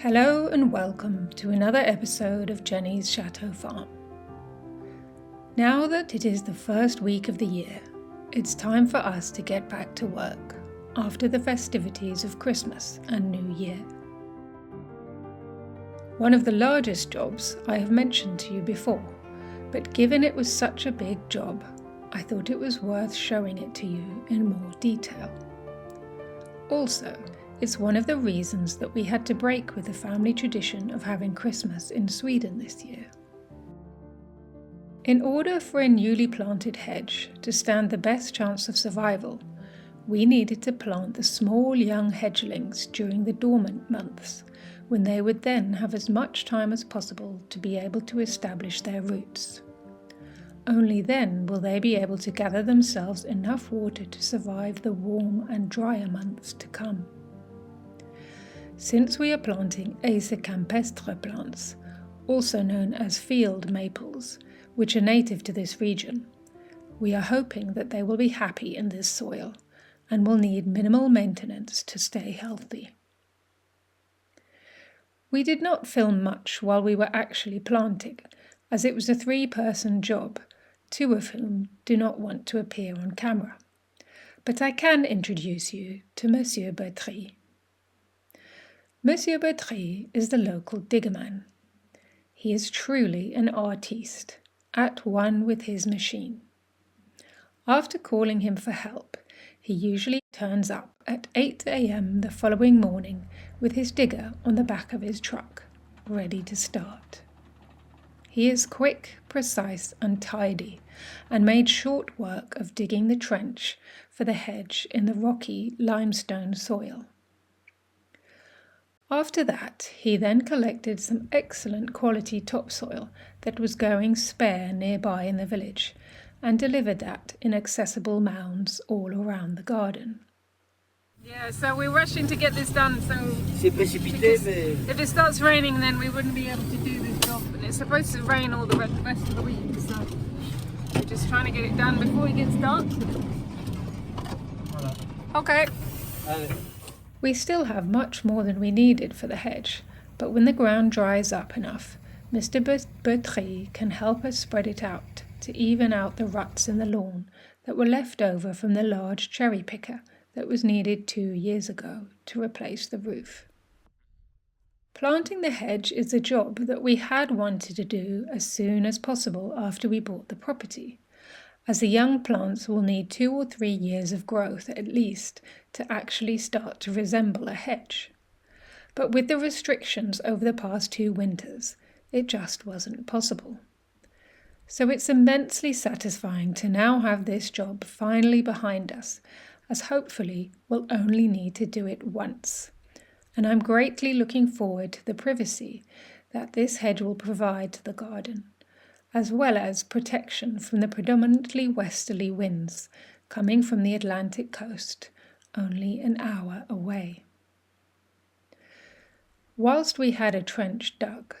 Hello and welcome to another episode of Jenny's Chateau Farm. Now that it is the first week of the year, it's time for us to get back to work after the festivities of Christmas and New Year. One of the largest jobs I have mentioned to you before, but given it was such a big job, I thought it was worth showing it to you in more detail. Also, it's one of the reasons that we had to break with the family tradition of having Christmas in Sweden this year. In order for a newly planted hedge to stand the best chance of survival, we needed to plant the small young hedgelings during the dormant months, when they would then have as much time as possible to be able to establish their roots. Only then will they be able to gather themselves enough water to survive the warm and drier months to come. Since we are planting Acer Campestre plants, also known as field maples, which are native to this region, we are hoping that they will be happy in this soil and will need minimal maintenance to stay healthy. We did not film much while we were actually planting, as it was a 3-person job, 2 of whom do not want to appear on camera. But I can introduce you to Monsieur Bertry. Monsieur Bertry is the local diggerman. He is truly an artiste, at one with his machine. After calling him for help, he usually turns up at 8 a.m. the following morning with his digger on the back of his truck, ready to start. He is quick, precise and tidy, and made short work of digging the trench for the hedge in the rocky limestone soil. After that, he then collected some excellent quality topsoil that was going spare nearby in the village and delivered that in accessible mounds all around the garden. Yeah, so we're rushing to get this done, so if it starts raining then we wouldn't be able to do this job, and it's supposed to rain all the rest of the week, so we're just trying to get it done before it gets dark. Okay. We still have much more than we needed for the hedge, but when the ground dries up enough, Mr. Bertry can help us spread it out to even out the ruts in the lawn that were left over from the large cherry picker that was needed 2 years ago to replace the roof. Planting the hedge is a job that we had wanted to do as soon as possible after we bought the property, as the young plants will need 2 or 3 years of growth at least to actually start to resemble a hedge. But with the restrictions over the past 2 winters, it just wasn't possible. So it's immensely satisfying to now have this job finally behind us, as hopefully we'll only need to do it once. And I'm greatly looking forward to the privacy that this hedge will provide to the garden, as well as protection from the predominantly westerly winds coming from the Atlantic coast, only an hour away. Whilst we had a trench dug,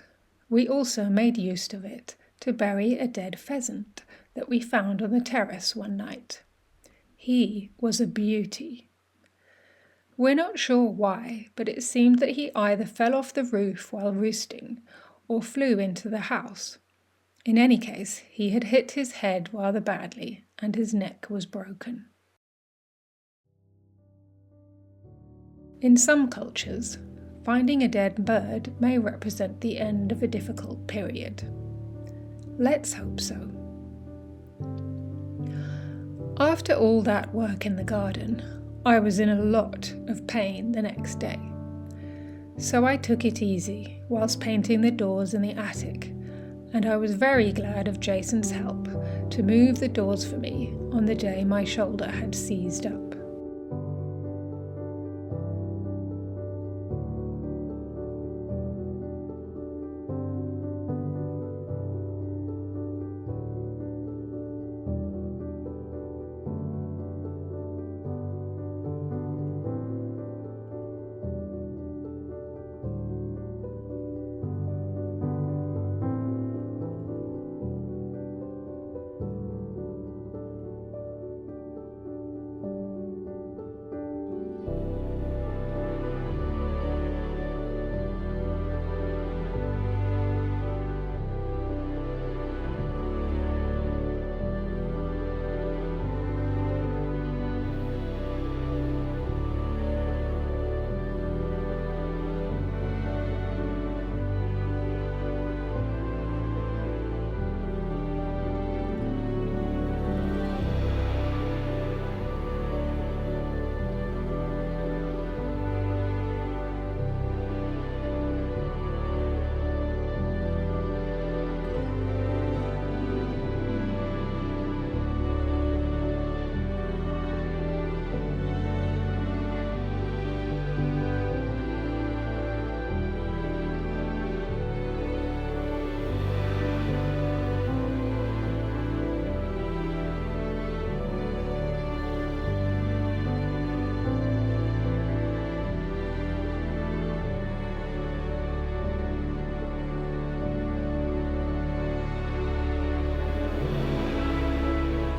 we also made use of it to bury a dead pheasant that we found on the terrace one night. He was a beauty. We're not sure why, but it seemed that he either fell off the roof while roosting or flew into the house. In any case, he had hit his head rather badly and his neck was broken. In some cultures, finding a dead bird may represent the end of a difficult period. Let's hope so. After all that work in the garden, I was in a lot of pain the next day. So I took it easy whilst painting the doors in the attic, and I was very glad of Jason's help to move the doors for me on the day my shoulder had seized up.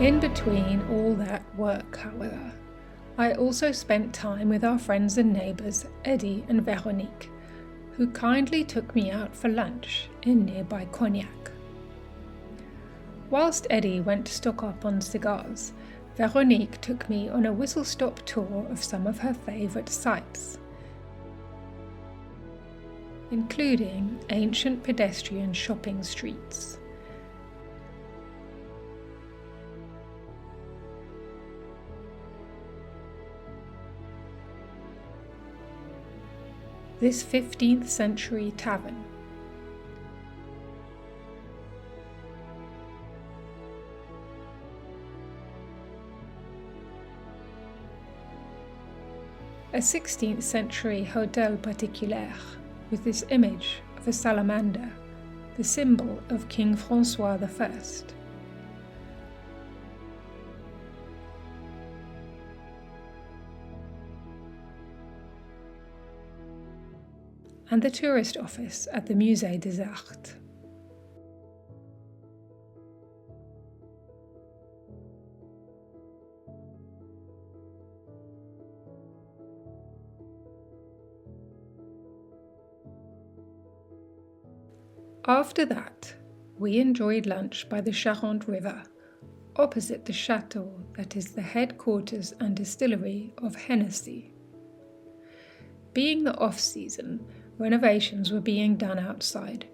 In between all that work, however, I also spent time with our friends and neighbours Eddie and Veronique, who kindly took me out for lunch in nearby Cognac. Whilst Eddie went to stock up on cigars, Veronique took me on a whistle-stop tour of some of her favourite sites, including ancient pedestrian shopping streets. This 15th century tavern, a 16th century Hôtel Particulier with this image of a salamander, the symbol of King François I. And the tourist office at the Musée des Arts. After that, we enjoyed lunch by the Charente River, opposite the Chateau that is the headquarters and distillery of Hennessy. Being the off-season, renovations were being done outside,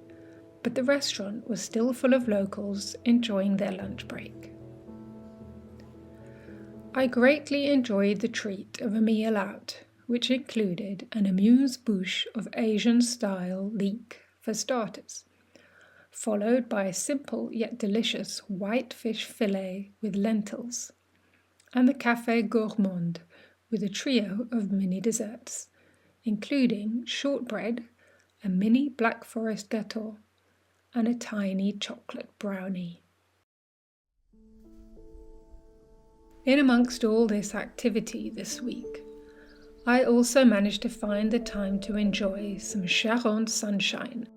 but the restaurant was still full of locals enjoying their lunch break. I greatly enjoyed the treat of a meal out, which included an amuse-bouche of Asian-style leek for starters, followed by a simple yet delicious white fish fillet with lentils, and the café gourmand with a trio of mini desserts, including shortbread, a mini Black Forest gâteau, and a tiny chocolate brownie. In amongst all this activity this week, I also managed to find the time to enjoy some Charente sunshine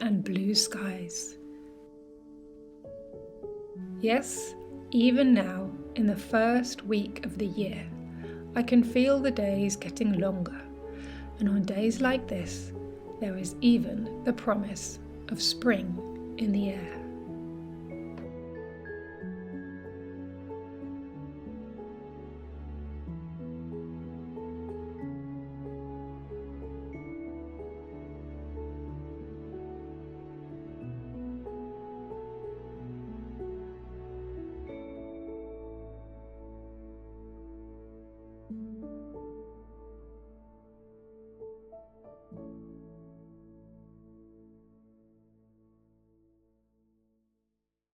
and blue skies. Yes, even now, in the first week of the year, I can feel the days getting longer, and on days like this, there is even the promise of spring in the air.